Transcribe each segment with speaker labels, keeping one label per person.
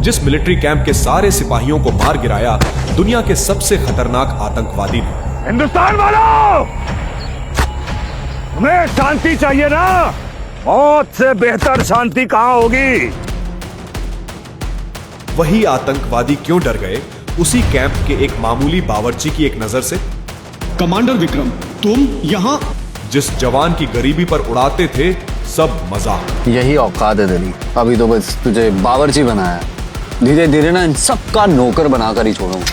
Speaker 1: जिस military camp के सारे सिपाहियों को मार गिराया दुनिया के सबसे खतरनाक आतंकवादी ने।
Speaker 2: हिंदुस्तान वालों, तुम्हें शांति चाहिए ना? मौत से बेहतर शांति कहां होगी?
Speaker 1: वही आतंकवादी क्यों डर गए उसी कैंप के एक मामूली बावर्ची की एक नजर से?
Speaker 3: कमांडर विक्रम, तुम यहाँ?
Speaker 1: जिस जवान की गरीबी पर उड़ाते थे सब मजाक।
Speaker 4: यही औकात है दिली, अभी तो बस तुझे बावर्ची बनाया, धीरे धीरे ना इन सबका नौकर बनाकर ही छोड़ूंगा।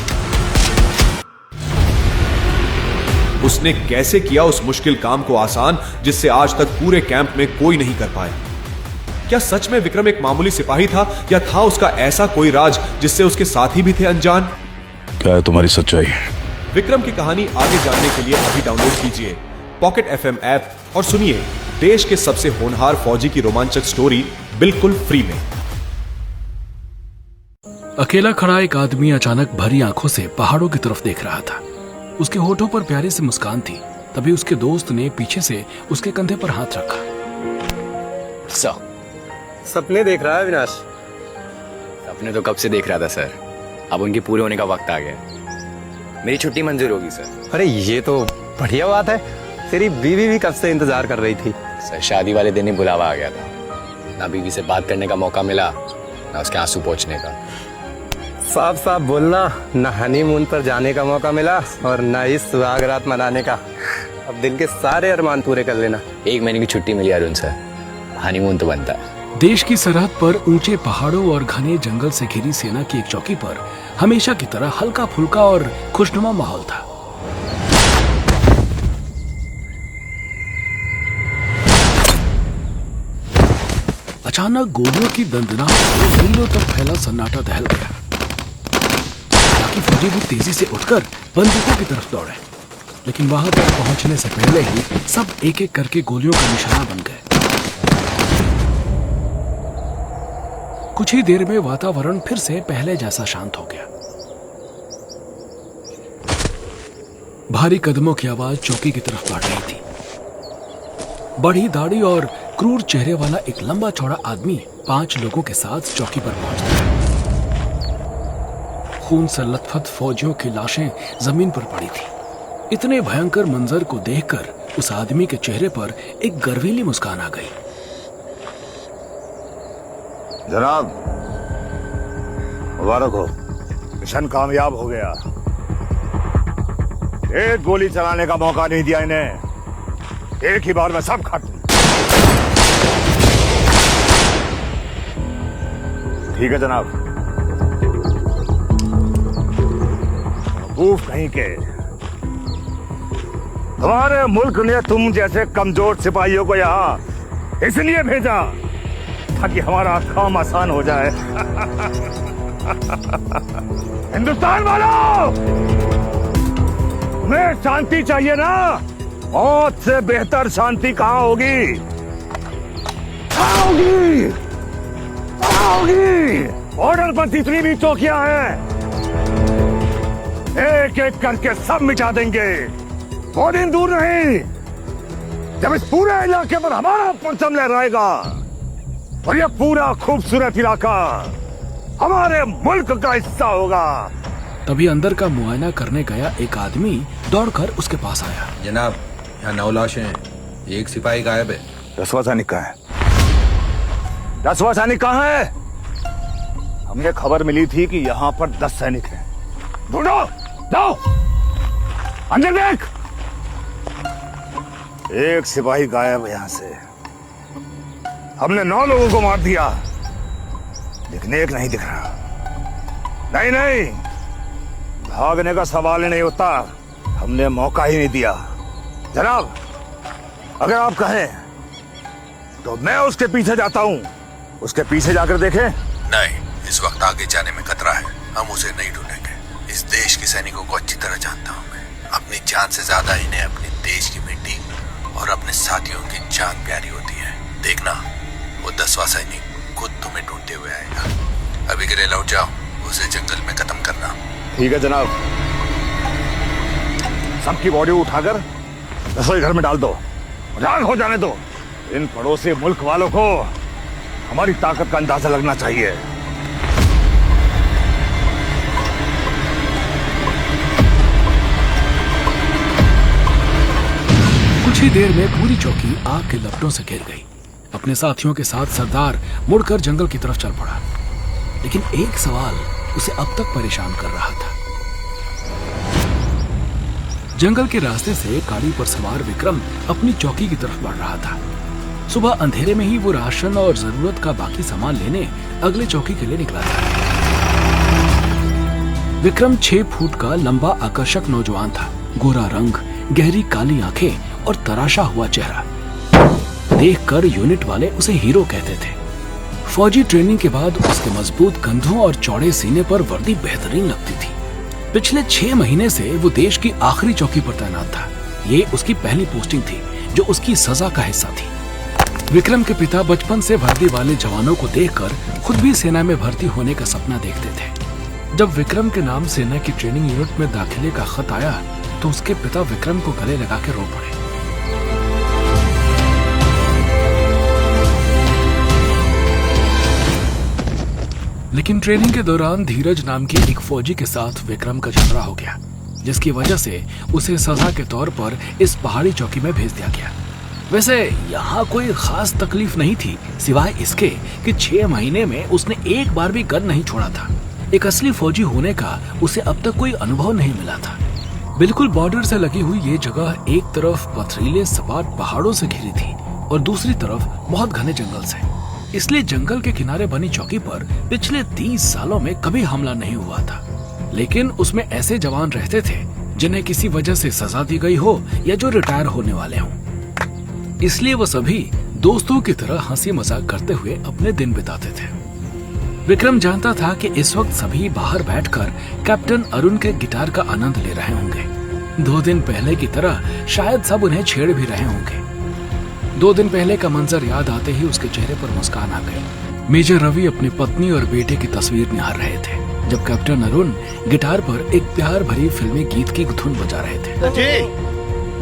Speaker 1: उसने कैसे किया उस मुश्किल काम को आसान जिससे आज तक पूरे कैंप में कोई नहीं कर पाया? क्या सच में विक्रम एक मामूली सिपाही था या था उसका ऐसा कोई राज जिससे उसके साथी भी थे अनजान?
Speaker 5: क्या है तुम्हारी सच्चाई?
Speaker 1: विक्रम की कहानी आगे जानने के लिए अभी डाउनलोड कीजिए पॉकेट FM ऐप और सुनिए देश के सबसे होनहार फौजी की रोमांचक स्टोरी बिल्कुल फ्री में।
Speaker 6: अकेला खड़ा एक आदमी अचानक भरी आंखों से पहाड़ों की तरफ देख रहा था। उसके होठों पर प्यारी सी मुस्कान थी। तभी उसके दोस्त ने पीछे से उसके कंधे पर हाथ रखा।
Speaker 7: सपने देख रहा है अविनाश? सपने तो कब से देख रहा था सर, अब उनकी पूरे होने का वक्त आ गया। मेरी छुट्टी मंजूर होगी सर।
Speaker 8: अरे ये तो बढ़िया बात है, तेरी बीवी भी कब से इंतजार कर रही थी।
Speaker 7: सर शादी वाले दिन ही बुलावा आ गया था, ना बीवी से बात करने का मौका मिला ना उसके आंसू पोंछने का।
Speaker 8: साफ साफ बोलना, न हनीमून पर जाने का मौका मिला और न इस सुहाग रात मनाने का। अब दिल के सारे अरमान पूरे कर लेना।
Speaker 7: 1 महीने की छुट्टी मिली अरुण सर, हनीमून तो बनता है।
Speaker 6: देश की सरहद पर ऊंचे पहाड़ों और घने जंगल से घिरी सेना की एक चौकी पर हमेशा की तरह हल्का फुल्का और खुशनुमा माहौल था। अचानक गोलियों की दंदनाहट से मीलों तक फैला सन्नाटा दहल गया। बाकी फौजी भी तेजी से उठकर बंदूकों की तरफ दौड़े, लेकिन वहां तक पहुंचने से पहले ही सब एक एक करके गोलियों का निशाना बन गए। कुछ ही देर में वातावरण फिर से पहले जैसा शांत हो गया। भारी कदमों की आवाज चौकी की तरफ बढ़ रही थी। बड़ी दाढ़ी और क्रूर चेहरे वाला एक लंबा चौड़ा आदमी 5 लोगों के साथ चौकी पर पहुंचता है। खून से लथपथ फौजियों की लाशें जमीन पर पड़ी थी। इतने भयंकर मंजर को देखकर उस आदमी के चेहरे पर एक गर्वीली मुस्कान आ गई।
Speaker 2: जनाब, मुबारक हो, मिशन कामयाब हो गया। एक गोली चलाने का मौका नहीं दिया इन्हें, एक ही बार में सब खत्म। ठीक है जनाब। बेवकूफ कहीं के, हमारे मुल्क ने तुम जैसे कमजोर सिपाहियों को यहाँ इसलिए भेजा ताकि हमारा काम आसान हो जाए। हिंदुस्तान वालों, तुम्हें शांति चाहिए ना? मौत से बेहतर शांति कहां होगी? कहां होगी? कहां होगी? बॉर्डर पर जितनी भी चौकियां हैं एक एक करके सब मिटा देंगे। वो दिन दूर नहीं जब इस पूरे इलाके पर हमारा परचम लहराएगा और ये पूरा खूबसूरत इलाका हमारे मुल्क का हिस्सा होगा।
Speaker 6: तभी अंदर का मुआयना करने गया एक आदमी दौड़कर उसके पास आया।
Speaker 9: जनाब, यहाँ 9 लाशें हैं, एक सिपाही गायब है।
Speaker 2: 10वां सैनिक कहाँ है? 10वां सैनिक कहाँ है? हमें खबर मिली थी कि यहाँ पर 10 सैनिक हैं। ढूंढो, जाओ अंदर देख। एक सिपाही गायब है यहाँ से। हमने 9 लोगों को मार दिया लेकिन एक नहीं दिख रहा। नहीं नहीं, भागने का सवाल ही नहीं होता, हमने मौका ही नहीं दिया। जनाब, अगर आप कहें तो मैं उसके पीछे जाता हूं। उसके पीछे जाकर देखें।
Speaker 5: नहीं, इस वक्त आगे जाने में खतरा है, हम उसे नहीं ढूंढेंगे। इस देश के सैनिकों को अच्छी तरह जानता हूं मैं। अपनी जान से ज्यादा इन्हें अपने देश की मिट्टी और अपने साथियों की जान प्यारी होती है। देखना, वो 10वां सैनिक खुद तुम्हें ढूंढते हुए आएगा। अभी के लिए लौट जाओ, उसे जंगल में खत्म करना।
Speaker 2: ठीक है जनाब। सबकी बॉडी उठाकर रसोई घर में डाल दो, राख हो जाने दो। इन पड़ोसी मुल्क वालों को हमारी ताकत का अंदाजा लगना चाहिए।
Speaker 6: कुछ ही देर में पूरी चौकी आग के लपटों से घिर गई। अपने साथियों के साथ सरदार मुड़कर जंगल की तरफ चल पड़ा, लेकिन एक सवाल उसे अब तक परेशान कर रहा था। जंगल के रास्ते से गाड़ी पर सवार विक्रम अपनी चौकी की तरफ बढ़ रहा था। सुबह अंधेरे में ही वो राशन और जरूरत का बाकी सामान लेने अगले चौकी के लिए निकला था। विक्रम 6 फुट का लंबा आकर्षक नौजवान था। गोरा रंग, गहरी काली आंखें और तराशा हुआ चेहरा। देखकर यूनिट वाले उसे हीरो कहते थे। फौजी ट्रेनिंग के बाद उसके मजबूत कंधों और चौड़े सीने पर वर्दी बेहतरीन लगती थी। पिछले 6 महीने से वो देश की आखिरी चौकी पर तैनात था। ये उसकी पहली पोस्टिंग थी, जो उसकी सजा का हिस्सा थी। विक्रम के पिता बचपन से वर्दी वाले जवानों को देखकर खुद भी सेना में भर्ती होने का सपना देखते थे। जब विक्रम के नाम सेना की ट्रेनिंग यूनिट में दाखिले का खत आया तो उसके पिता विक्रम को गले लगा के रो पड़े। लेकिन ट्रेनिंग के दौरान धीरज नाम की एक फौजी के साथ विक्रम का झगड़ा हो गया, जिसकी वजह से उसे सजा के तौर पर इस पहाड़ी चौकी में भेज दिया गया। वैसे यहाँ कोई खास तकलीफ नहीं थी, सिवाय इसके कि 6 महीने में उसने एक बार भी गन नहीं छोड़ा था। एक असली फौजी होने का उसे अब तक कोई अनुभव नहीं मिला था। बिल्कुल बॉर्डर से लगी हुई ये जगह एक तरफ पथरीले सपाट पहाड़ों से घिरी थी और दूसरी तरफ बहुत घने जंगल से। इसलिए जंगल के किनारे बनी चौकी पर पिछले 30 सालों में कभी हमला नहीं हुआ था। लेकिन उसमें ऐसे जवान रहते थे जिन्हें किसी वजह से सजा दी गई हो या जो रिटायर होने वाले हों। इसलिए वो सभी दोस्तों की तरह हंसी मजाक करते हुए अपने दिन बिताते थे। विक्रम जानता था कि इस वक्त सभी बाहर बैठकर कैप्टन अरुण के गिटार का आनंद ले रहे होंगे। 2 दिन पहले की तरह शायद सब उन्हें छेड़ भी रहे होंगे। 2 दिन पहले का मंजर याद आते ही उसके चेहरे पर मुस्कान आ गई। मेजर रवि अपनी पत्नी और बेटे की तस्वीर निहार रहे थे, जब कैप्टन अरुण गिटार पर एक प्यार भरी फिल्मी गीत की धुन बजा रहे थे।
Speaker 8: जी,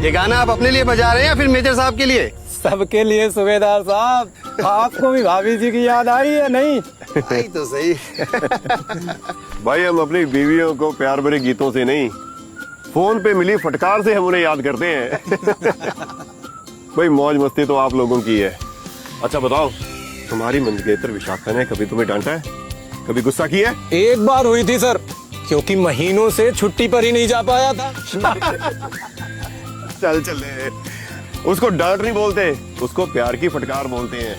Speaker 8: ये गाना आप अपने लिए बजा रहे हैं या फिर मेजर साहब के लिए? सबके लिए सूबेदार साहब। आपको भी भाभी जी की याद आ रही है? नहीं आई तो सही।
Speaker 10: भाई हम अपनी बीवियों को प्यार भरे गीतों से नहीं, फोन पे मिली फटकार से हम उन्हें याद करते हैं। भाई मौज मस्ती तो आप लोगों की है। अच्छा बताओ, तुम्हारी मंदगेतर विशाखा ने कभी तुम्हें डांटा है, कभी गुस्सा किया है?
Speaker 8: एक बार हुई थी सर, क्योंकि महीनों से छुट्टी पर ही नहीं जा पाया था।
Speaker 10: चल चले, उसको डांट नहीं बोलते, उसको प्यार की फटकार बोलते हैं।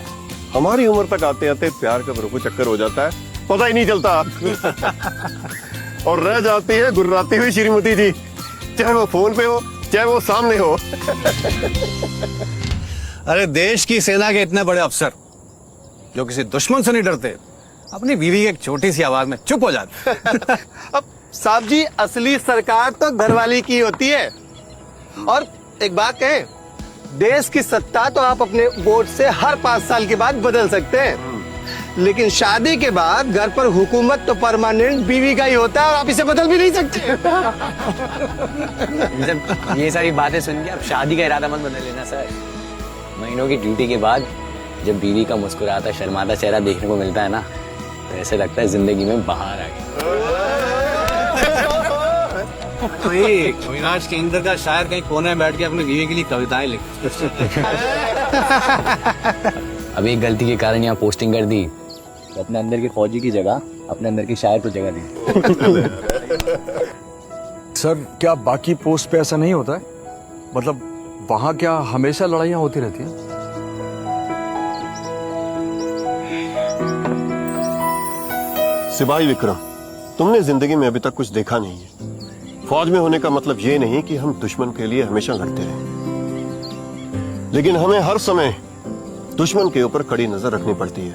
Speaker 10: हमारी उम्र तक आते आते प्यार का भरपूर चक्कर हो जाता है, पता ही नहीं चलता। और रह जाती है गुर्राती हुई श्रीमती जी, चाहे वो फोन पे हो चाहे वो सामने हो।
Speaker 11: अरे देश की सेना के इतने बड़े अफसर जो किसी दुश्मन से नहीं डरते, अपनी बीवी की एक छोटी सी आवाज में चुप हो जाते।
Speaker 8: अब साहब जी, असली सरकार तो घरवाली की होती है। और एक बात कहें, देश की सत्ता तो आप अपने वोट से हर 5 साल के बाद बदल सकते हैं, लेकिन शादी के बाद घर पर हुकूमत तो परमानेंट बीवी का ही होता है और आप इसे बदल भी नहीं सकते।
Speaker 7: ये सारी बातें सुन के अब शादी का इरादा मत बदल लेना सर। महीनों की ड्यूटी के बाद जब बीवी का मुस्कुराता शर्माता चेहरा देखने को मिलता है ना, तो ऐसे लगता है जिंदगी में बाहर आ गई।
Speaker 11: अविनाश के इंदर का शायर कहीं कोने में बैठ के अपनी बीवी के लिए कविताएं लिखते।
Speaker 7: अब एक गलती के कारण यहाँ पोस्टिंग कर दी, तो अपने अंदर के फौजी की जगह अपने अंदर के शायर को जगह दी।
Speaker 12: सर, क्या बाकी पोस्ट पे ऐसा नहीं होता है? मतलब वहां क्या हमेशा लड़ाइयां होती रहती हैं?
Speaker 10: सिपाही विक्रम, तुमने जिंदगी में अभी तक कुछ देखा नहीं है। फौज में होने का मतलब ये नहीं कि हम दुश्मन के लिए हमेशा लड़ते रहें, लेकिन हमें हर समय दुश्मन के ऊपर कड़ी नजर रखनी पड़ती है,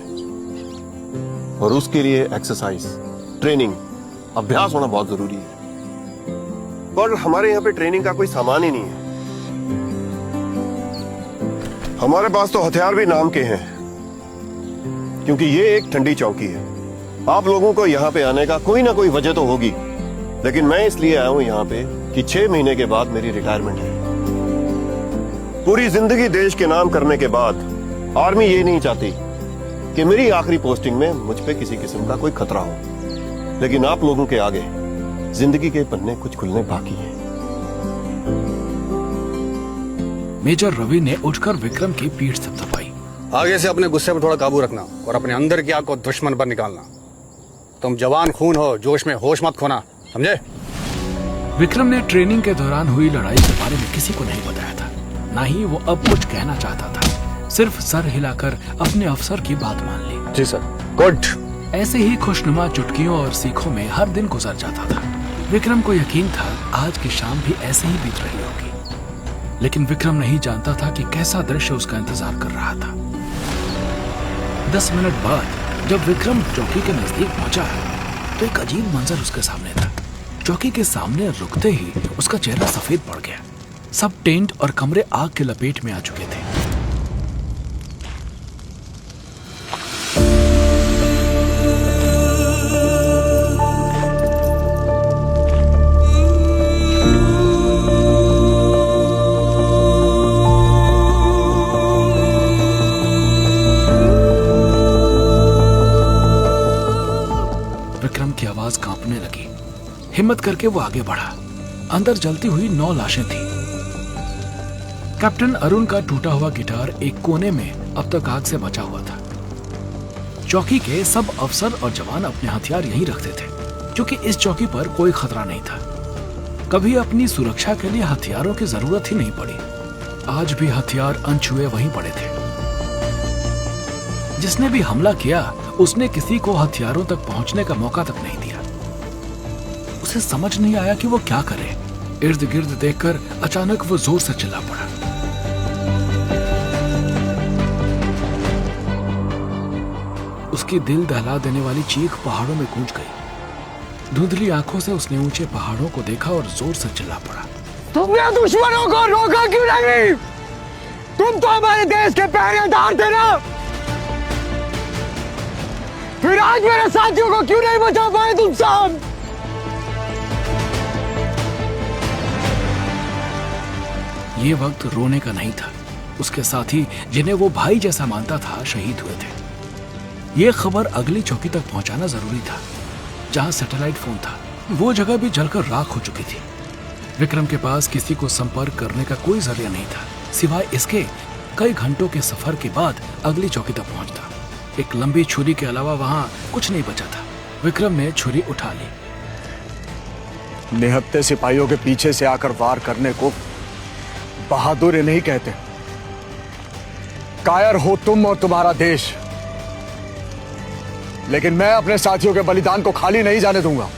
Speaker 10: और उसके लिए एक्सरसाइज, ट्रेनिंग, अभ्यास होना बहुत जरूरी है। और हमारे यहाँ पे ट्रेनिंग का कोई सामान ही नहीं है। हमारे पास तो हथियार भी नाम के हैं, क्योंकि ये एक ठंडी चौकी है। आप लोगों को यहाँ पे आने का कोई ना कोई वजह तो होगी, लेकिन मैं इसलिए आया हूं यहाँ पे कि 6 महीने के बाद मेरी रिटायरमेंट है। पूरी जिंदगी देश के नाम करने के बाद आर्मी ये नहीं चाहती कि मेरी आखिरी पोस्टिंग में मुझ पे किसी किस्म का कोई खतरा हो, लेकिन आप लोगों के आगे जिंदगी के पन्ने कुछ खुलने बाकी हैं।
Speaker 6: मेजर रवि ने उठकर विक्रम की पीठ थपथपाई।
Speaker 11: आगे से अपने गुस्से पर थोड़ा काबू रखना और अपने अंदर की आग को दुश्मन पर निकालना। तुम जवान खून हो, जोश में होश मत खोना, समझे?
Speaker 6: विक्रम ने ट्रेनिंग के दौरान हुई लड़ाई के बारे में किसी को नहीं बताया था, ना ही वो अब कुछ कहना चाहता था। सिर्फ सर हिलाकर अपने अफसर की बात मान ली।
Speaker 12: जी सर, गुड।
Speaker 6: ऐसे ही खुशनुमा चुटकियों और सीखों में हर दिन गुजर जाता था। विक्रम को यकीन था आज की शाम भी ऐसे ही बीत रही होगी, लेकिन विक्रम नहीं जानता था कि कैसा दृश्य उसका इंतजार कर रहा था। 10 मिनट बाद जब विक्रम चौकी के नजदीक पहुंचा तो एक अजीब मंजर उसके सामने था। चौकी के सामने रुकते ही उसका चेहरा सफेद पड़ गया। सब टेंट और कमरे आग के लपेट में आ चुके थे। विक्रम की आवाज कांपने लगी। हिम्मत करके वो आगे बढ़ा। अंदर जलती हुई 9 लाशें थी। कैप्टन अरुण का टूटा हुआ गिटार एक कोने में अब तक आग से बचा हुआ था। चौकी के सब अफसर और जवान अपने हथियार यहीं रखते थे, क्योंकि इस चौकी पर कोई खतरा नहीं था। कभी अपनी सुरक्षा के लिए हथियारों की जरूरत ही नहीं पड़ी। आज भी हथियार अनछुए वहीं पड़े थे। जिसने भी हमला किया उसने किसी को हथियारों तक पहुंचने का मौका तक नहीं दिया। उसे समझ नहीं आया कि वो क्या करे। इर्द गिर्द देखकर अचानक वो जोर से चिल्ला पड़ा। उसकी दिल दहला देने वाली चीख पहाड़ों में गूंज गई। धुंधली आंखों से उसने ऊंचे पहाड़ों को देखा और जोर से चिल्ला पड़ा।
Speaker 13: तुमने दुश्मनों को रोका क्यों नहीं? तुम तो हमारे देश के पहरेदार थे ना? फिर आज मेरे साथियों को क्यों नहीं बचा पाए तुम सब?
Speaker 6: ये वक्त रोने का नहीं था। उसके साथी जिन्हें वो भाई जैसा मानता था शहीद हुए थे। ये खबर अगली चौकी तक पहुंचाना जरूरी था, जहां सैटेलाइट फोन था। वो जगह भी जलकर राख हो चुकी थी। विक्रम के पास किसी को संपर्क करने का कोई जरिया नहीं था, सिवाय इसके कई घंटों के सफर के बाद अगली चौकी तक पहुंचता। एक लंबी छुरी के अलावा वहां कुछ नहीं बचा था। विक्रम ने छुरी उठा ली।
Speaker 12: निहत्थे सिपाहियों के पीछे से आकर वार करने को बहादुरी नहीं कहते। कायर हो तुम और तुम्हारा देश, लेकिन मैं अपने साथियों के बलिदान को खाली नहीं जाने दूंगा।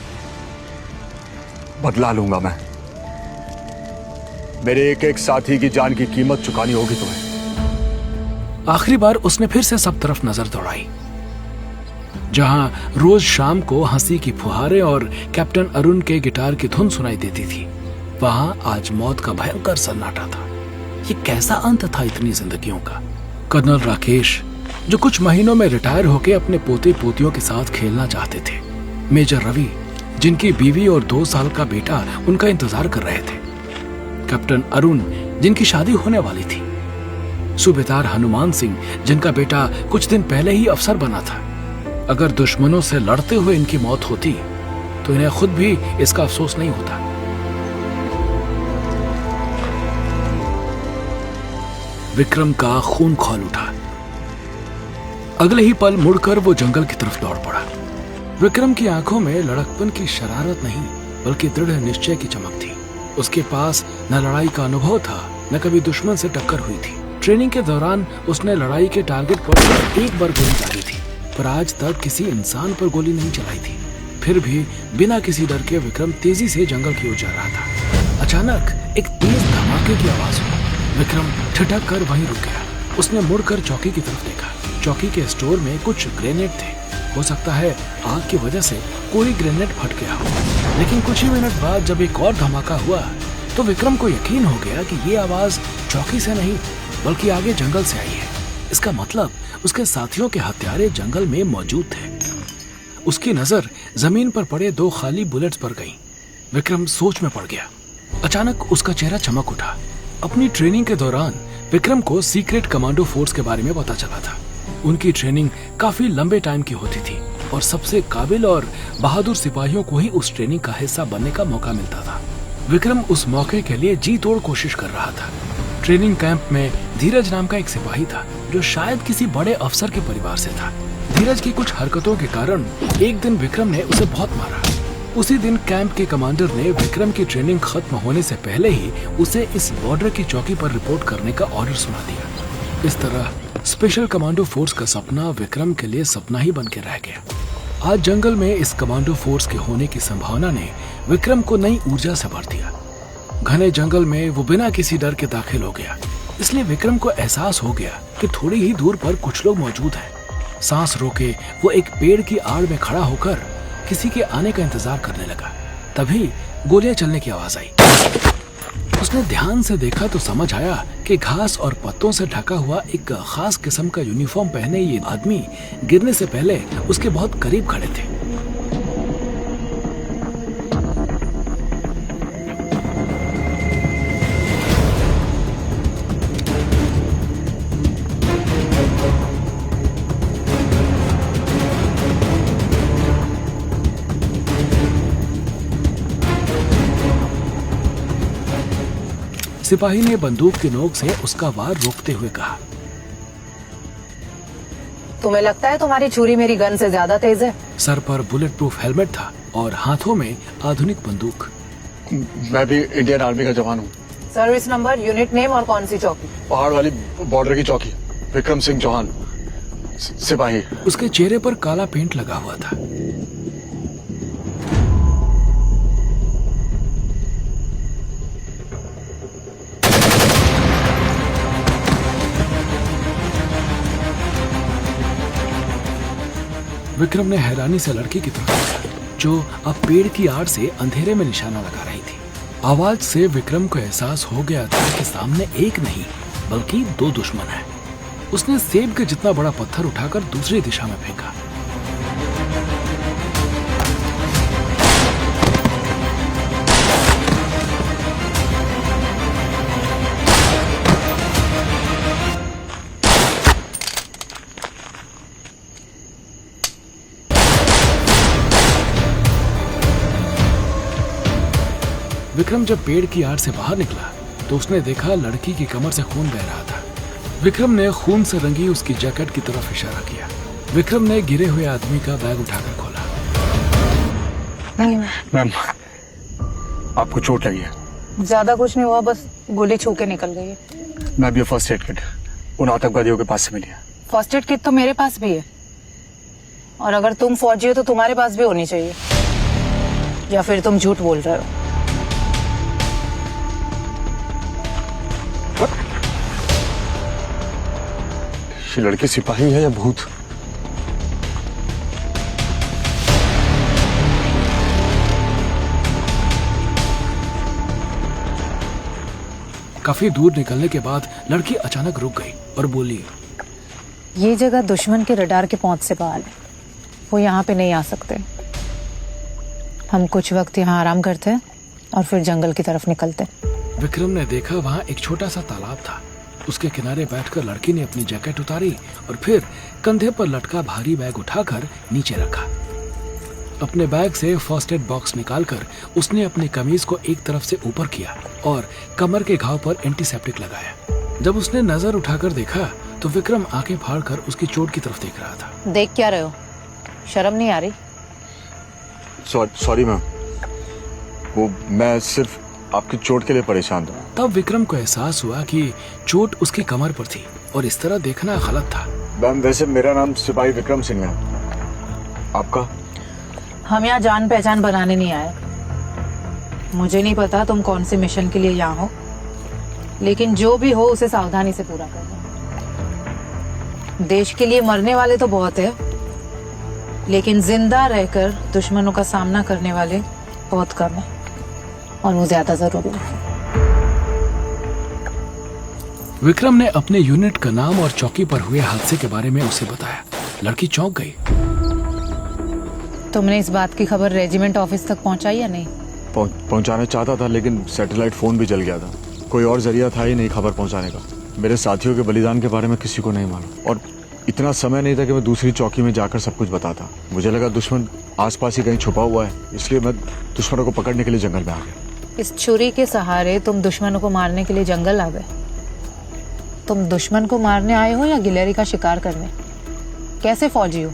Speaker 12: बदला लूंगा मैं। मेरे एक एक साथी की जान की कीमत चुकानी होगी तुम्हें।
Speaker 6: आखिरी बार उसने फिर से सब तरफ नजर दौड़ाई। जहां रोज शाम को हंसी की फुहारें और कैप्टन अरुण के गिटार की धुन सुनाई देती थी, वहां आज मौत का भयंकर सन्नाटा था। ये कैसा अंत था इतनी जिंदगियों का? कर्नल राकेश, जो कुछ महीनों में रिटायर होकर अपने पोते पोतियों के साथ खेलना चाहते थे। मेजर रवि, जिनकी बीवी और 2 साल का बेटा उनका इंतजार कर रहे थे। कैप्टन अरुण, जिनकी शादी होने वाली थी। सूबेदार हनुमान सिंह, जिनका बेटा कुछ दिन पहले ही अफसर बना था। अगर दुश्मनों से लड़ते हुए इनकी मौत होती तो इन्हें खुद भी इसका अफसोस नहीं होता। विक्रम का खून खौल उठा। अगले ही पल मुड़कर वो जंगल की तरफ दौड़ पड़ा। विक्रम की आंखों में लड़कपन की शरारत नहीं, बल्कि दृढ़ निश्चय की चमक थी। उसके पास न लड़ाई का अनुभव था, न कभी दुश्मन से टक्कर हुई थी। ट्रेनिंग के दौरान उसने लड़ाई के टारगेट पर एक बार गोली डाली थी, पर आज तक किसी इंसान पर गोली नहीं चलाई थी। फिर भी बिना किसी डर के विक्रम तेजी से जंगल की ओर जा रहा था। अचानक एक तेज धमाके की आवाज हुई। विक्रम ठिठक कर वहीं रुक गया। उसने मुड़कर चौकी की तरफ देखा। चौकी के स्टोर में कुछ ग्रेनेड थे। हो सकता है आग की वजह से कोई ग्रेनेड फट गया हो। लेकिन कुछ ही मिनट बाद जब एक और धमाका हुआ तो विक्रम को यकीन हो गया कि ये आवाज चौकी से नहीं, बल्कि आगे जंगल से आई है। इसका मतलब उसके साथियों के हथियारे जंगल में मौजूद थे। उसकी नजर जमीन पर पड़े 2 खाली बुलेट्स पर गई। विक्रम सोच में पड़ गया। अचानक उसका चेहरा चमक उठा। अपनी ट्रेनिंग के दौरान विक्रम को सीक्रेट कमांडो फोर्स के बारे में पता चला था। उनकी ट्रेनिंग काफी लंबे टाइम की होती थी और सबसे काबिल और बहादुर सिपाहियों को ही उस ट्रेनिंग का हिस्सा बनने का मौका मिलता था। विक्रम उस मौके के लिए जी तोड़ कोशिश कर रहा था। ट्रेनिंग कैंप में धीरज नाम का एक सिपाही था जो शायद किसी बड़े अफसर के परिवार से था। धीरज की कुछ हरकतों के कारण एक दिन विक्रम ने उसे बहुत मारा। उसी दिन कैंप के कमांडर ने विक्रम की ट्रेनिंग खत्म होने से पहले ही उसे इस बॉर्डर की चौकी पर रिपोर्ट करने का ऑर्डर सुना दिया। इस तरह स्पेशल कमांडो फोर्स का सपना विक्रम के लिए सपना ही बन के रह गया। आज जंगल में इस कमांडो फोर्स के होने की संभावना ने विक्रम को नई ऊर्जा से भर दिया। घने जंगल में वो बिना किसी डर के दाखिल हो गया, इसलिए विक्रम को एहसास हो गया कि थोड़ी ही दूर पर कुछ लोग मौजूद हैं। सांस रोके वो एक पेड़ की आड़ में खड़ा होकर किसी के आने का इंतजार करने लगा। तभी गोलियां चलने की आवाज आई। उसने ध्यान से देखा तो समझ आया कि घास और पत्तों से ढका हुआ एक खास किस्म का यूनिफॉर्म पहने ये आदमी गिरने से पहले उसके बहुत करीब खड़े थे। सिपाही ने बंदूक की नोक से उसका वार रोकते हुए कहा,
Speaker 14: तुम्हें लगता है तुम्हारी छुरी मेरी गन से ज्यादा तेज है?
Speaker 6: सर पर बुलेट प्रूफ हेलमेट था और हाथों में आधुनिक बंदूक।
Speaker 12: मैं भी इंडियन आर्मी का जवान हूँ।
Speaker 14: सर्विस नंबर, यूनिट नेम और कौन सी चौकी?
Speaker 12: पहाड़ वाली बॉर्डर की चौकी। विक्रम सिंह चौहान, सिपाही।
Speaker 6: उसके चेहरे पर काला पेंट लगा हुआ था। विक्रम ने हैरानी से लड़की की तरफ देखा, जो अब पेड़ की आड़ से अंधेरे में निशाना लगा रही थी। आवाज से विक्रम को एहसास हो गया था कि सामने एक नहीं बल्कि दो दुश्मन हैं। उसने सेब के जितना बड़ा पत्थर उठाकर दूसरी दिशा में फेंका। विक्रम जब पेड़ की आड़ से बाहर निकला तो उसने देखा लड़की की कमर से खून बह रहा था। विक्रम ने खून से रंगी उसकी जैकेट की तरफ इशारा किया। विक्रम ने गिरे हुए आदमी का बैग उठाकर खोला।
Speaker 12: मैम, आपको चोट लगी है?
Speaker 14: ज्यादा कुछ नहीं हुआ, बस गोली छू के निकल गई है।
Speaker 12: मैं भी फर्स्ट एड किट उन आतंकवादियों के पास से मिली है।
Speaker 14: फर्स्ट एड किट तो मेरे पास भी है, और अगर तुम फौजी हो तो तुम्हारे पास भी होनी चाहिए, या फिर तुम झूठ बोल रहे हो?
Speaker 12: ये लड़की सिपाही है या भूत?
Speaker 6: काफी दूर निकलने के बाद लड़की अचानक रुक गई और बोली,
Speaker 14: ये जगह दुश्मन के रडार के पहुंच से बाहर है, वो यहाँ पे नहीं आ सकते। हम कुछ वक्त यहाँ आराम करते हैं और फिर जंगल की तरफ निकलते।
Speaker 6: विक्रम ने देखा वहाँ एक छोटा सा तालाब था। उसके किनारे बैठकर लड़की ने अपनी जैकेट उतारी और फिर कंधे पर लटका भारी बैग उठाकर नीचे रखा। अपने बैग से फर्स्ट एड बॉक्स निकालकर उसने अपनी कमीज को एक तरफ से ऊपर किया और कमर के घाव पर एंटीसेप्टिक लगाया। जब उसने नजर उठाकर देखा तो विक्रम आंखें फाड़कर उसकी चोट की तरफ देख रहा था।
Speaker 14: देख क्या रहे हो? शर्म नहीं आ रही?
Speaker 12: सॉरी मैम, वो मैं सिर्फ आपकी चोट के लिए परेशान था।
Speaker 6: तब विक्रम को एहसास हुआ कि चोट उसकी कमर पर थी और इस तरह देखना गलत था।
Speaker 12: मैम, वैसे मेरा नाम सिपाही विक्रम सिंह है, आपका?
Speaker 14: हम यहाँ जान पहचान बनाने नहीं आए। मुझे नहीं पता तुम कौन से मिशन के लिए यहाँ हो, लेकिन जो भी हो उसे सावधानी से पूरा करना। देश के लिए मरने वाले तो बहुत है, लेकिन जिंदा रहकर दुश्मनों का सामना करने वाले बहुत कम है, और वो ज्यादा जरूरी है।
Speaker 6: विक्रम ने अपने यूनिट का नाम और चौकी पर हुए हादसे के बारे में उसे बताया। लड़की चौंक गई।
Speaker 14: तुमने इस बात की खबर रेजिमेंट ऑफिस तक पहुंचाई या नहीं?
Speaker 12: पहुंचाना चाहता था, लेकिन सैटेलाइट फोन भी जल गया था। कोई और जरिया था ही नहीं खबर पहुंचाने का। मेरे साथियों के बलिदान के बारे में किसी को नहीं मालूम, और इतना समय नहीं था कि मैं दूसरी चौकी में जाकर सब कुछ बताता। मुझे लगा दुश्मन आसपास ही कहीं छुपा हुआ है, इसलिए मैं दुश्मनों को पकड़ने के लिए जंगल में आ गया।
Speaker 14: इस छुरी के सहारे तुम दुश्मनों को मारने के लिए जंगल आ गए? तुम दुश्मन को मारने आए हो या गिलहरी का शिकार करने? कैसे फौजी हो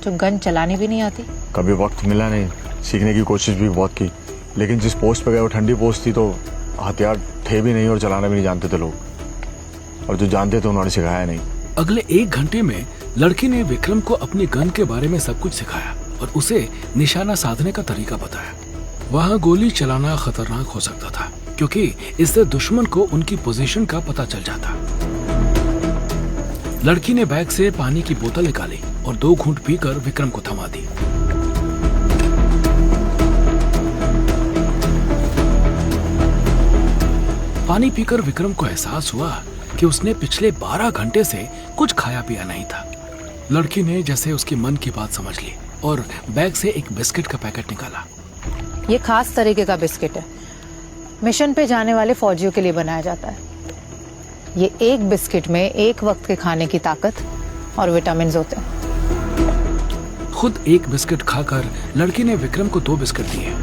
Speaker 14: जो गन चलानी भी नहीं आती?
Speaker 12: कभी वक्त मिला नहीं, सीखने की कोशिश भी बहुत की, लेकिन जिस पोस्ट पे गए वो ठंडी पोस्ट थी, तो हथियार थे भी नहीं और चलाना भी नहीं जानते थे लोग, और जो जानते थे उन्होंने सिखाया नहीं।
Speaker 6: अगले 1 घंटे में लड़की ने विक्रम को अपनी गन के बारे में सब कुछ सिखाया और उसे निशाना साधने का तरीका बताया। वहाँ गोली चलाना खतरनाक हो सकता था क्योंकि इससे दुश्मन को उनकी पोजीशन का पता चल जाता। लड़की ने बैग से पानी की बोतल निकाली और 2 घूंट पीकर विक्रम को थमा दी। पानी पीकर विक्रम को एहसास हुआ कि उसने पिछले 12 घंटे से कुछ खाया पिया नहीं था। लड़की ने जैसे उसकी मन की बात समझ ली और बैग से एक बिस्किट का पैकेट निकाला।
Speaker 14: ये खास तरीके का बिस्किट है, मिशन पे जाने वाले फौजियों के लिए बनाया जाता है। ये एक बिस्किट में एक वक्त के खाने की ताकत और विटामिन होते हैं।
Speaker 6: खुद एक बिस्किट खाकर लड़की ने विक्रम को 2 बिस्किट दिए।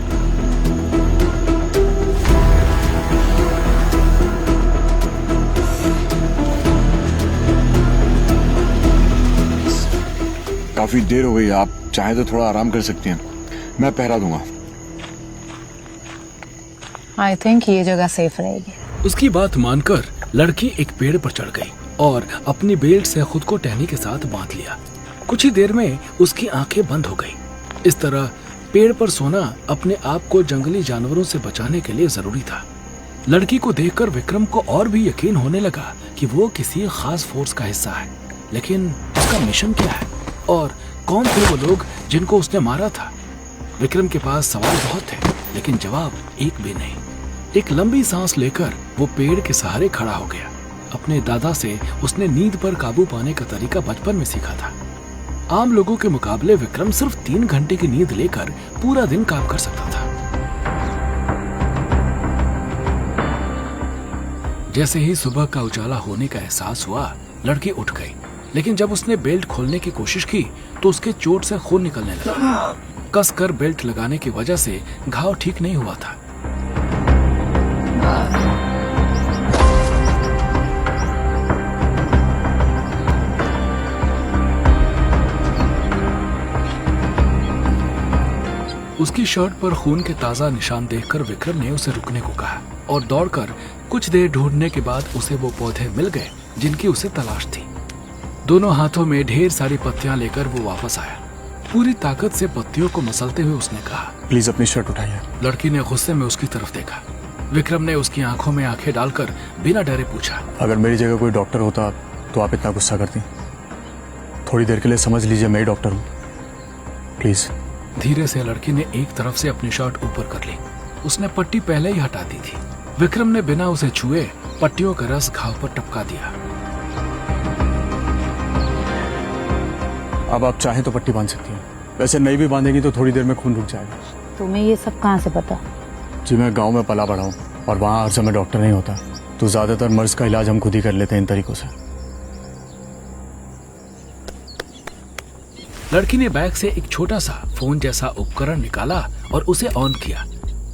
Speaker 12: काफी देर हो गई, आप चाहे तो थोड़ा आराम कर सकती हैं, मैं पहरा दूंगा।
Speaker 14: आई थिंक ये जगह सेफ रहेगी।
Speaker 6: उसकी बात मानकर लड़की एक पेड़ पर चढ़ गई और अपनी बेल्ट से खुद को टहनी के साथ बांध लिया। कुछ ही देर में उसकी आंखें बंद हो गई। इस तरह पेड़ पर सोना अपने आप को जंगली जानवरों से बचाने के लिए जरूरी था। लड़की को देखकर विक्रम को और भी यकीन होने लगा कि वो किसी खास फोर्स का हिस्सा है, लेकिन उसका मिशन क्या है और कौन थे वो लोग जिनको उसने मारा था? विक्रम के पास सवाल बहुत थे, लेकिन जवाब एक भी नहीं। एक लंबी सांस लेकर वो पेड़ के सहारे खड़ा हो गया। अपने दादा से उसने नींद पर काबू पाने का तरीका बचपन में सीखा था। आम लोगों के मुकाबले विक्रम सिर्फ 3 घंटे की नींद लेकर पूरा दिन काम कर सकता था। जैसे ही सुबह का उजाला होने का एहसास हुआ, लड़की उठ गई, लेकिन जब उसने बेल्ट खोलने की कोशिश की तो उसके चोट से खून निकलने लगा। कसकर बेल्ट लगाने की वजह से घाव ठीक नहीं हुआ था। उसकी शर्ट पर खून के ताजा निशान देखकर विक्रम ने उसे रुकने को कहा और दौड़कर कुछ देर ढूंढने के बाद उसे वो पौधे मिल गए जिनकी उसे तलाश थी। दोनों हाथों में ढेर सारी पत्तियां लेकर वो वापस आया। पूरी ताकत से पत्तियों को मसलते हुए उसने कहा,
Speaker 12: प्लीज अपनी शर्ट उठाइए।
Speaker 6: लड़की ने गुस्से में उसकी तरफ देखा। विक्रम ने उसकी आंखों में आंखें डालकर बिना डरे पूछा,
Speaker 12: अगर मेरी जगह कोई डॉक्टर होता तो आप इतना गुस्सा करती? थोड़ी देर के लिए समझ लीजिए मैं ही डॉक्टर हूँ, प्लीज।
Speaker 6: धीरे से लड़की ने एक तरफ से अपनी शर्ट ऊपर कर ली। उसने पट्टी पहले ही हटा दी थी। विक्रम ने बिना उसे छुए पट्टियों का रस घाव पर टपका दिया।
Speaker 12: अब आप चाहें तो पट्टी बांध सकती हैं, वैसे नहीं भी बांधेगी तो थोड़ी देर में खून रुक जाएगा।
Speaker 14: तुम्हें ये सब कहाँ से पता?
Speaker 12: जी मैं गांव में पला बढ़ा हूँ और वहाँ हर समय डॉक्टर नहीं होता, तो ज्यादातर मर्ज का इलाज हम खुद ही कर लेते हैं इन तरीकों से।
Speaker 6: लड़की ने बैग से एक छोटा सा फोन जैसा उपकरण निकाला और उसे ऑन किया।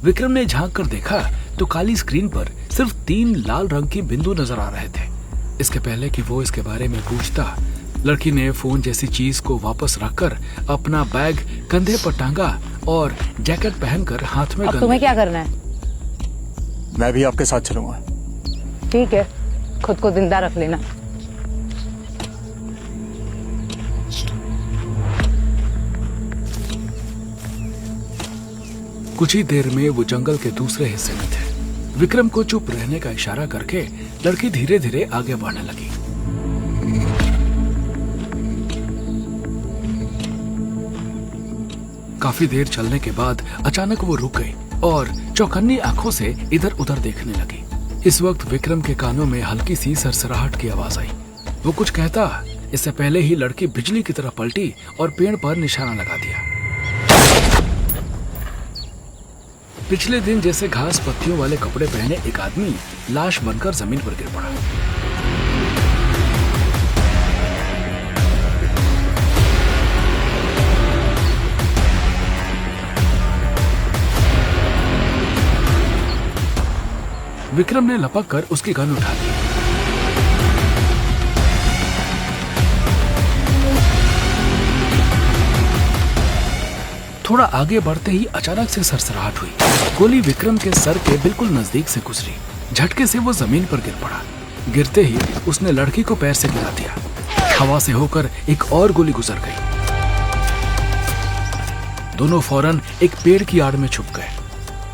Speaker 6: विक्रम ने झांक कर देखा तो काली स्क्रीन पर सिर्फ 3 लाल रंग की बिंदु नजर आ रहे थे। इसके पहले कि वो इसके बारे में पूछता, लड़की ने फोन जैसी चीज को वापस रखकर अपना बैग कंधे पर टांगा और जैकेट पहनकर हाथ में
Speaker 14: अब तुम्हें क्या करना है?
Speaker 12: मैं भी आपके साथ चलूंगा।
Speaker 14: ठीक है, खुद को जिंदा रख लेना।
Speaker 6: कुछ ही देर में वो जंगल के दूसरे हिस्से में थे। विक्रम को चुप रहने का इशारा करके लड़की धीरे धीरे आगे बढ़ने लगी। काफी देर चलने के बाद अचानक वो रुक गई और चौकन्नी आंखों से इधर उधर देखने लगी। इस वक्त विक्रम के कानों में हल्की सी सरसराहट की आवाज आई। वो कुछ कहता, इससे पहले ही लड़की बिजली की तरह पलटी और पेड़ पर निशाना लगा दिया। पिछले दिन जैसे घास पत्तियों वाले कपड़े पहने एक आदमी लाश बनकर जमीन पर गिर पड़ा। विक्रम ने लपक कर उसकी गन उठा ली। थोड़ा आगे बढ़ते ही अचानक से सरसराहट हुई। गोली विक्रम के सर के बिल्कुल नजदीक से गुजरी। झटके से वो जमीन पर गिर पड़ा। गिरते ही उसने लड़की को पैर से गिरा दिया। हवा से होकर एक और गोली गुजर गई। दोनों फौरन एक पेड़ की आड़ में छुप गए।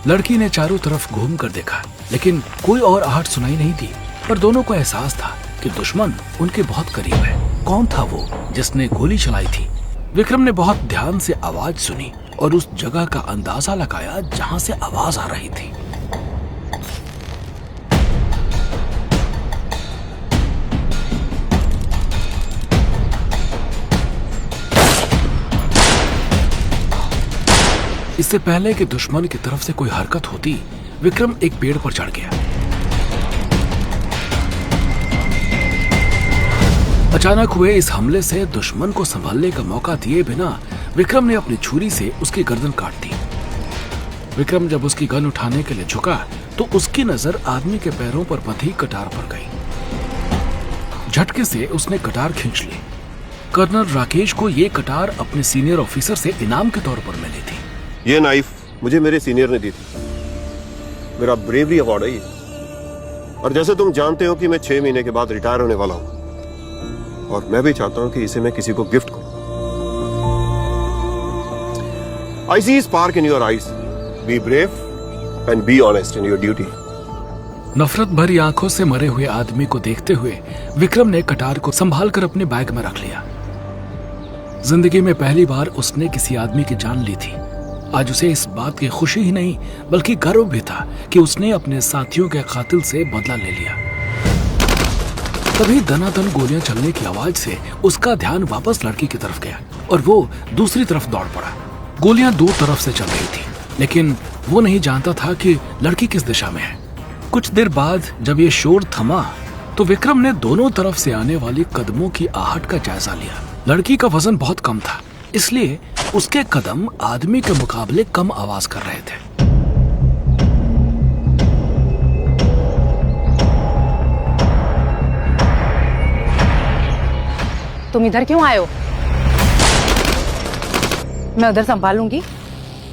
Speaker 6: लड़की ने चारों तरफ घूम कर देखा, लेकिन कोई और आहट सुनाई नहीं दी। पर दोनों को एहसास था कि दुश्मन उनके बहुत करीब है। कौन था वो जिसने गोली चलाई थी? विक्रम ने बहुत ध्यान से आवाज सुनी और उस जगह का अंदाजा लगाया जहां से आवाज आ रही थी। इससे पहले कि दुश्मन की तरफ से कोई हरकत होती, विक्रम एक पेड़ पर चढ़ गया। अचानक हुए इस हमले से दुश्मन को संभलने का मौका दिए बिना विक्रम ने अपनी छुरी से उसकी गर्दन काट दी। विक्रम जब उसकी गन उठाने के लिए झुका तो उसकी नजर आदमी के पैरों पर बंधी कटार पर गई। झटके से उसने कटार खींच ली। कर्नल राकेश को ये कटार अपने सीनियर ऑफिसर से इनाम के तौर पर मिली थी।
Speaker 10: ये नाइफ मुझे मेरे सीनियर ने दी थी। मेरा ब्रेवरी अवार्ड है ये। और जैसे तुम जानते हो कि मैं 6 महीने के बाद रिटायर होने वाला हूं, और मैं भी चाहता हूं कि इसे मैं किसी को गिफ्ट करूं। I see spark in your eyes. Be brave and be honest in your duty.
Speaker 6: नफरत भरी आंखों से मरे हुए आदमी को देखते हुए विक्रम ने कटार को संभाल कर अपने बैग में रख लिया। जिंदगी में पहली बार उसने किसी आदमी की जान ली थी। आज उसे इस बात की खुशी ही नहीं बल्कि गर्व भी था कि उसने अपने साथियों के कातिल से बदला ले लिया। तभी दनादन गोलियां चलने की आवाज से उसका ध्यान वापस लड़की की तरफ गया और वो दूसरी तरफ दौड़ पड़ा। गोलियां दो तरफ से चल रही थी, लेकिन वो नहीं जानता था कि लड़की किस दिशा में है। कुछ देर बाद जब ये शोर थमा तो विक्रम ने दोनों तरफ से आने वाली कदमों की आहट का जायजा लिया। लड़की का वजन बहुत कम था, इसलिए उसके कदम आदमी के मुकाबले कम आवाज कर रहे थे।
Speaker 14: तुम इधर क्यों आए हो? मैं उधर संभालूंगी,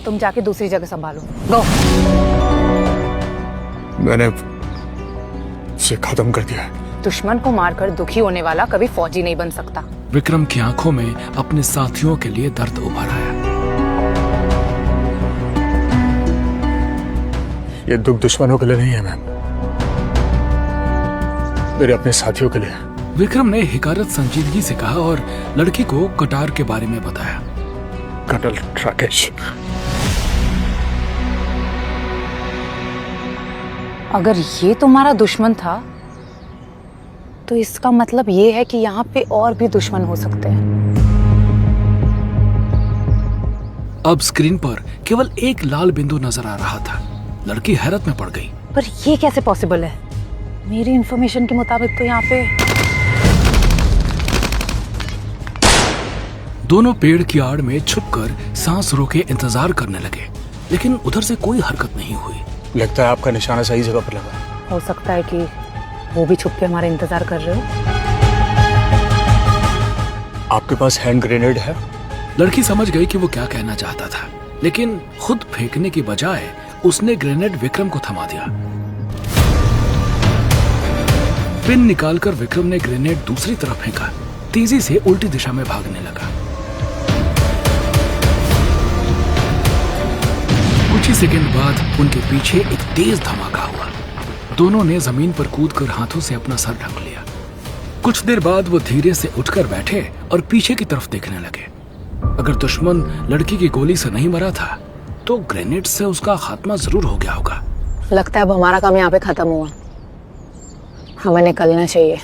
Speaker 14: तुम जाके दूसरी जगह संभालो। गो।
Speaker 12: मैंने उसे खत्म कर दिया।
Speaker 14: दुश्मन को मारकर दुखी होने वाला कभी फौजी नहीं बन सकता।
Speaker 6: विक्रम की आंखों में अपने साथियों के लिए दर्द उभर आया।
Speaker 12: ये दुख दुश्मनों के लिए नहीं है मैम, मेरे अपने साथियों के लिए।
Speaker 6: विक्रम ने हिकारत संजीदगी से कहा और लड़की को कटार के बारे में बताया।
Speaker 12: कर्नल राकेश।
Speaker 14: अगर ये तुम्हारा दुश्मन था तो इसका मतलब ये है कि यहाँ पे और भी दुश्मन हो सकते हैं।
Speaker 6: अब स्क्रीन पर केवल एक लाल बिंदु नजर आ रहा था। लड़की हैरत में पड़ गई।
Speaker 14: पर ये कैसे पॉसिबल है? मेरी इंफॉर्मेशन के मुताबिक तो यहाँ पे
Speaker 6: दोनों पेड़ की आड़ में छुपकर सांस रोके इंतजार करने लगे, लेकिन उधर से कोई हरकत नहीं हुई।
Speaker 12: लगता है आपका निशाना सही जगह पर लगा।
Speaker 14: हो सकता है कि वो भी छुप के हमारा इंतजार कर रहे हो।
Speaker 12: आपके पास हैंड ग्रेनेड है?
Speaker 6: लड़की समझ गई कि वो क्या कहना चाहता था, लेकिन खुद फेंकने की बजाय उसने ग्रेनेड विक्रम को थमा दिया। पिन निकालकर विक्रम ने ग्रेनेड दूसरी तरफ फेंका। तेजी से उल्टी दिशा में भागने लगा। कुछ ही सेकंड बाद उनके पीछे एक तेज धमाका हुआ। दोनों ने जमीन पर कूदकर हाथों से अपना सर ढक लिया। कुछ देर बाद वो धीरे से उठकर बैठे और पीछे की तरफ देखने लगे। अगर दुश्मन लड़की की गोली से नहीं मरा था तो ग्रेनेड से उसका खात्मा जरूर हो गया होगा।
Speaker 14: लगता है अब हमारा काम यहाँ पे खत्म हुआ, हमें निकलना चाहिए।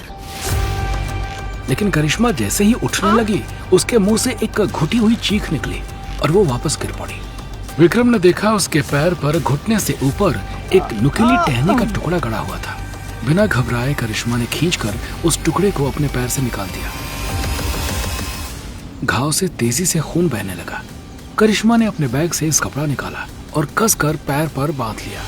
Speaker 6: लेकिन करिश्मा जैसे ही उठने लगी उसके मुंह से एक घुटी हुई चीख निकली और वो वापस गिर पड़ी। विक्रम ने देखा उसके पैर पर घुटने से ऊपर एक नुकीली टहनी का टुकड़ा गड़ा हुआ था। बिना घबराए करिश्मा ने खींचकर उस टुकड़े को अपने पैर से निकाल दिया। घाव से तेजी से खून बहने लगा। करिश्मा ने अपने बैग से इस कपड़ा निकाला और कसकर पैर पर बांध लिया।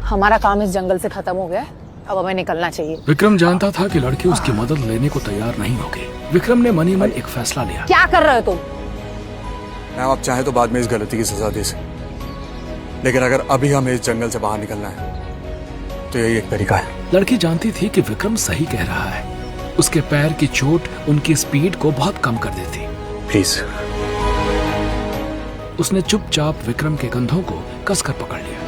Speaker 14: हमारा काम इस जंगल से खत्म हो गया है, अब हमें निकलना चाहिए।
Speaker 6: विक्रम जानता था कि लड़की उसकी मदद लेने को तैयार नहीं होगी। विक्रम ने मन ही मन एक फैसला लिया।
Speaker 14: क्या कर रहे हो तुम?
Speaker 12: मैम आप चाहे तो बाद में इस गलती की सजा दे सकते, लेकिन अगर अभी हमें इस जंगल से बाहर निकलना है तो यही एक तरीका है।
Speaker 6: लड़की जानती थी कि विक्रम सही कह रहा है। उसके पैर की चोट उनकी स्पीड को बहुत कम कर देती।
Speaker 12: प्लीज।
Speaker 6: उसने चुपचाप विक्रम के कंधों को कसकर पकड़ लिया।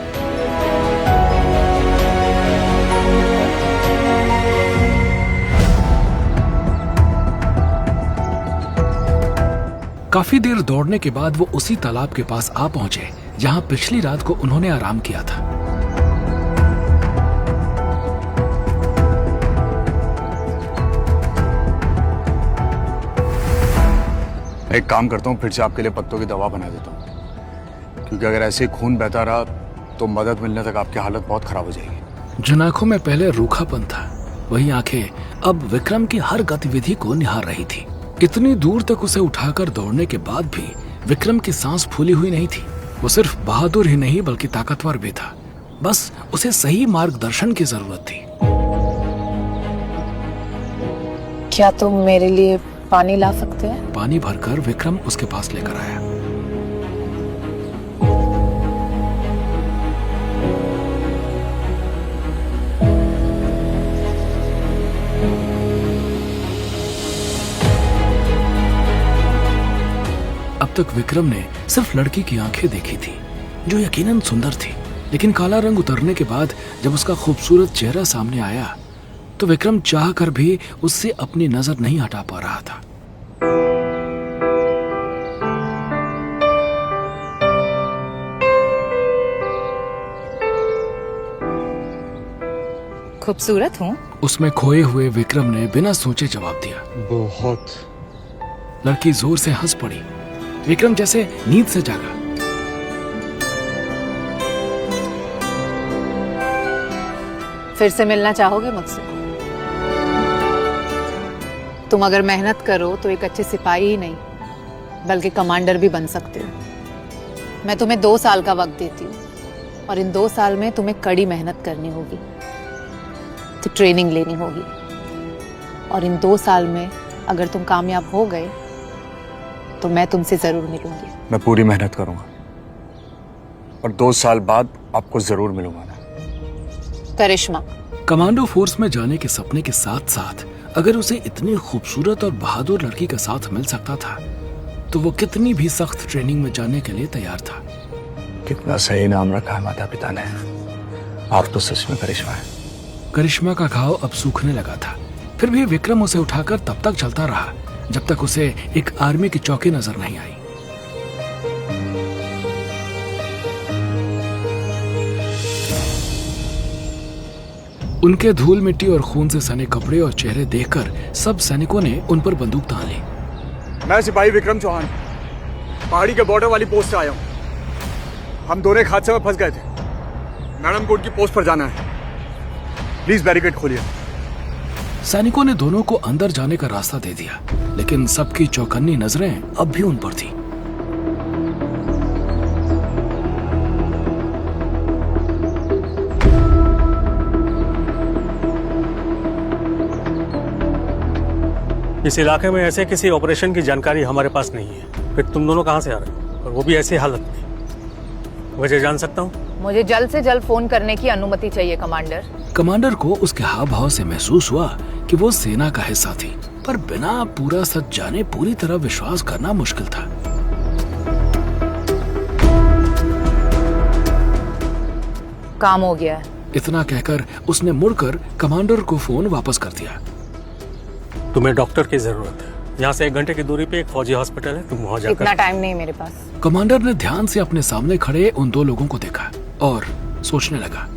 Speaker 6: काफी देर दौड़ने के बाद वो उसी तालाब के पास आ पहुंचे जहां पिछली रात को उन्होंने आराम किया था।
Speaker 12: एक काम करता हूँ, फिर से आपके लिए पत्तों की दवा बना देता हूँ, क्योंकि अगर ऐसे ही खून बहता रहा तो मदद मिलने तक आपकी हालत बहुत खराब हो जाएगी।
Speaker 6: जिन आंखों में पहले रूखापन था, वही आंखें अब विक्रम की हर गतिविधि को निहार रही थी। इतनी दूर तक उसे उठाकर दौड़ने के बाद भी विक्रम की सांस फूली हुई नहीं थी। वो सिर्फ बहादुर ही नहीं बल्कि ताकतवर भी था। बस उसे सही मार्गदर्शन की जरूरत थी।
Speaker 14: क्या तुम मेरे लिए पानी ला सकते हैं?
Speaker 6: पानी भरकर विक्रम उसके पास लेकर आया। अब तक विक्रम ने सिर्फ लड़की की आंखें देखी थी, जो यकीनन सुंदर थी, लेकिन काला रंग उतरने के बाद जब उसका खूबसूरत चेहरा सामने आया तो विक्रम चाह कर भी उससे अपनी नजर नहीं हटा पा रहा था।
Speaker 14: खूबसूरत हूँ?
Speaker 6: उसमें खोए हुए विक्रम ने बिना सोचे जवाब दिया।
Speaker 12: बहुत।
Speaker 6: लड़की जोर से हंस पड़ी। विक्रम जैसे नींद से जागा।
Speaker 14: फिर से मिलना चाहोगे मुझसे? तुम अगर मेहनत करो तो एक अच्छे सिपाही ही नहीं बल्कि कमांडर भी बन सकते हो। मैं तुम्हें 2 साल का वक्त देती हूँ और इन 2 साल में तुम्हें कड़ी मेहनत करनी होगी, तो ट्रेनिंग लेनी होगी, और इन 2 साल में अगर तुम कामयाब हो गए तो मैं तुमसे जरूर मिलूंगी।
Speaker 12: मैं पूरी मेहनत करूंगा और 2 साल बाद आपको जरूर मिलूंगा ना।
Speaker 14: करिश्मा।
Speaker 6: कमांडो फोर्स में जाने के सपने के साथ साथ अगर उसे इतनी खूबसूरत और बहादुर लड़की का साथ मिल सकता था तो वो कितनी भी सख्त ट्रेनिंग में जाने के लिए तैयार था।
Speaker 12: कितना सही नाम रखा है माता पिता ने। आप तो सच में करिश्मा है।
Speaker 6: करिश्मा का घाव अब सूखने लगा था। फिर भी विक्रम उसे उठाकर तब तक चलता रहा जब तक उसे एक आर्मी की चौकी नजर नहीं आई। उनके धूल मिट्टी और खून से सने कपड़े और चेहरे देखकर सब सैनिकों ने उन पर बंदूक तान ली।
Speaker 12: मैं सिपाही विक्रम चौहान पहाड़ी के बॉर्डर वाली पोस्ट से आया हूँ। हम दोनों एक हादसे में फंस गए थे। मैडम को उनकी पोस्ट पर जाना है। प्लीज बैरिकेड खोलिए।
Speaker 6: सैनिकों ने दोनों को अंदर जाने का रास्ता दे दिया, लेकिन सबकी चौकन्नी नजरें अब भी उन पर थी।
Speaker 15: इस इलाके में ऐसे किसी ऑपरेशन की जानकारी हमारे पास नहीं है। फिर तुम दोनों कहां से आ रहे हो, और वो भी ऐसी हालत में? वजह जान सकता हूँ?
Speaker 14: मुझे जल्द से जल्द फोन करने की अनुमति चाहिए कमांडर।
Speaker 6: कमांडर को उसके हाव भाव से महसूस हुआ कि वो सेना का हिस्सा थी, पर बिना पूरा सच जाने पूरी तरह विश्वास करना मुश्किल था।
Speaker 14: काम हो गया है।
Speaker 6: इतना कहकर उसने मुड़कर कमांडर को फोन वापस कर दिया।
Speaker 15: तुम्हें डॉक्टर की जरूरत है। यहाँ से 1 घंटे की दूरी पे एक फौजी हॉस्पिटल है, तुम वहाँ जाकर।
Speaker 14: इतना टाइम नहीं मेरे पास।
Speaker 6: कमांडर ने ध्यान से अपने सामने खड़े उन 2 लोगों को देखा और सोचने लगा।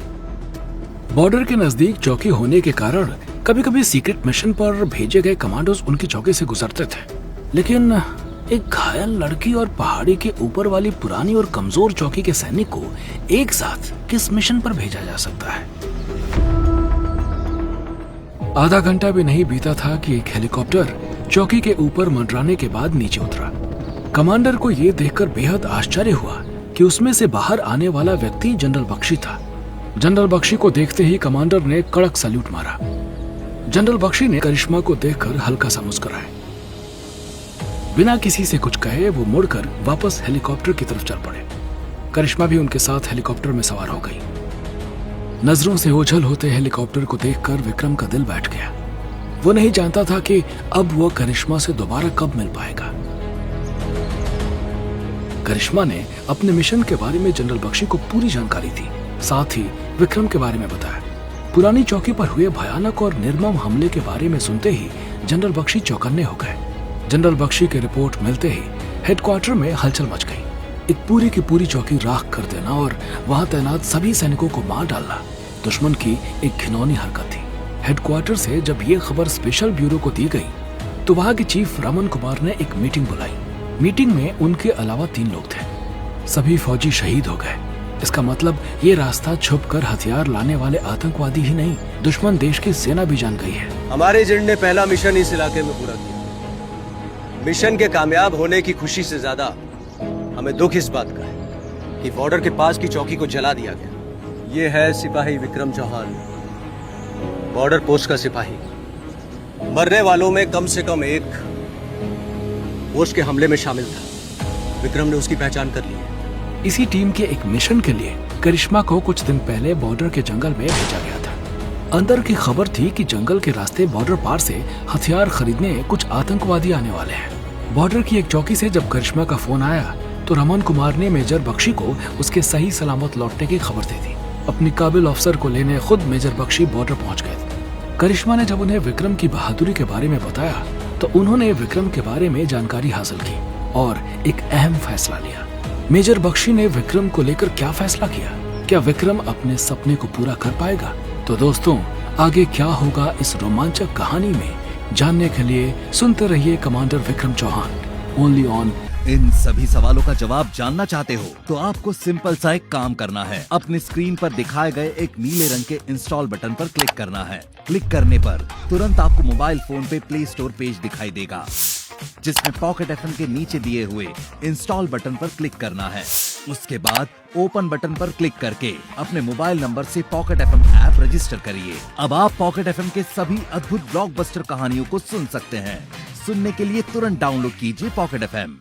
Speaker 6: बॉर्डर के नजदीक चौकी होने के कारण कभी कभी सीक्रेट मिशन पर भेजे गए कमांडोज उनकी चौकी से गुजरते थे, लेकिन एक घायल लड़की और पहाड़ी के ऊपर वाली पुरानी और कमजोर चौकी के सैनिक को एक साथ किस मिशन पर भेजा जा सकता है? आधा घंटा भी नहीं बीता था कि एक हेलीकॉप्टर चौकी के ऊपर मंडराने के बाद नीचे उतरा। कमांडर को यह देखकर बेहद आश्चर्य हुआ कि उसमें से बाहर आने वाला व्यक्ति जनरल बख्शी था। जनरल बख्शी को देखते ही कमांडर ने कड़क सैल्यूट मारा। जनरल बख्शी ने करिश्मा को देखकर हल्का सा मुस्कुराया। बिना किसी से कुछ कहे वो मुड़कर वापस हेलीकॉप्टर की तरफ चल पड़े। करिश्मा भी उनके साथ हेलीकॉप्टर में सवार हो गई। नजरों से ओझल होते हेलीकॉप्टर को देखकर विक्रम का दिल बैठ गया। वो नहीं जानता था कि अब वो करिश्मा से दोबारा कब मिल पाएगा। करिश्मा ने अपने मिशन के बारे में जनरल बख्शी को पूरी जानकारी दी, साथ ही विक्रम के बारे में बताया। पुरानी चौकी पर हुए भयानक और निर्मम हमले के बारे में सुनते ही जनरल बख्शी चौकन्ने हो गए। जनरल बख्शी की रिपोर्ट मिलते ही हेडक्वार्टर में हलचल मच गई। एक पूरी की पूरी चौकी राख कर देना और वहां तैनात सभी सैनिकों को मार डालना दुश्मन की एक घिनौनी हरकत थी। हेडक्वार्टर से जब ये खबर स्पेशल ब्यूरो को दी गई तो वहां के चीफ रमन कुमार ने एक मीटिंग बुलाई। मीटिंग में उनके अलावा 3 लोग थे। सभी फौजी शहीद हो गए। इसका मतलब ये रास्ता छुपकर हथियार लाने वाले आतंकवादी ही नहीं, दुश्मन देश की सेना भी जान गई है।
Speaker 8: हमारे एजेंट ने पहला मिशन इस इलाके में पूरा किया। मिशन के कामयाब होने की खुशी से ज्यादा हमें दुख इस बात का है कि बॉर्डर के पास की चौकी को जला दिया गया। ये है सिपाही विक्रम चौहान, बॉर्डर पोस्ट का सिपाही। मरने वालों में कम से कम एक पोस्ट के हमले में शामिल था। विक्रम ने उसकी पहचान कर ली है।
Speaker 6: इसी टीम के एक मिशन के लिए करिश्मा को कुछ दिन पहले बॉर्डर के जंगल में भेजा गया था। अंदर की खबर थी कि जंगल के रास्ते बॉर्डर पार से हथियार खरीदने कुछ आतंकवादी आने वाले हैं। बॉर्डर की एक चौकी से जब करिश्मा का फोन आया तो रमन कुमार ने मेजर बख्शी को उसके सही सलामत लौटने की खबर दे दी। अपनी काबिल अफसर को लेने खुद मेजर बख्शी बॉर्डर पहुंच गए। करिश्मा ने जब उन्हें विक्रम की बहादुरी के बारे में बताया तो उन्होंने विक्रम के बारे में जानकारी हासिल की और एक अहम फैसला लिया। मेजर बख्शी ने विक्रम को लेकर क्या फैसला किया? क्या विक्रम अपने सपने को पूरा कर पाएगा? तो दोस्तों, आगे क्या होगा इस रोमांचक कहानी में जानने के लिए सुनते रहिए commander Vikram Chauhan, only on.
Speaker 16: इन सभी सवालों का जवाब जानना चाहते हो तो आपको सिंपल सा एक काम करना है। अपने स्क्रीन पर दिखाए गए एक नीले रंग के इंस्टॉल बटन पर क्लिक करना है। क्लिक करने पर तुरंत आपको मोबाइल फोन पे प्ले स्टोर पेज दिखाई देगा, जिसमें पॉकेट एफएम के नीचे दिए हुए इंस्टॉल बटन पर क्लिक करना है। उसके बाद ओपन बटन पर क्लिक करके अपने मोबाइल नंबर से पॉकेट एफएम ऐप रजिस्टर करिए। अब आप पॉकेट एफएम के सभी अद्भुत ब्लॉकबस्टर कहानियों को सुन सकते हैं। सुनने के लिए तुरंत डाउनलोड कीजिए पॉकेट एफएम।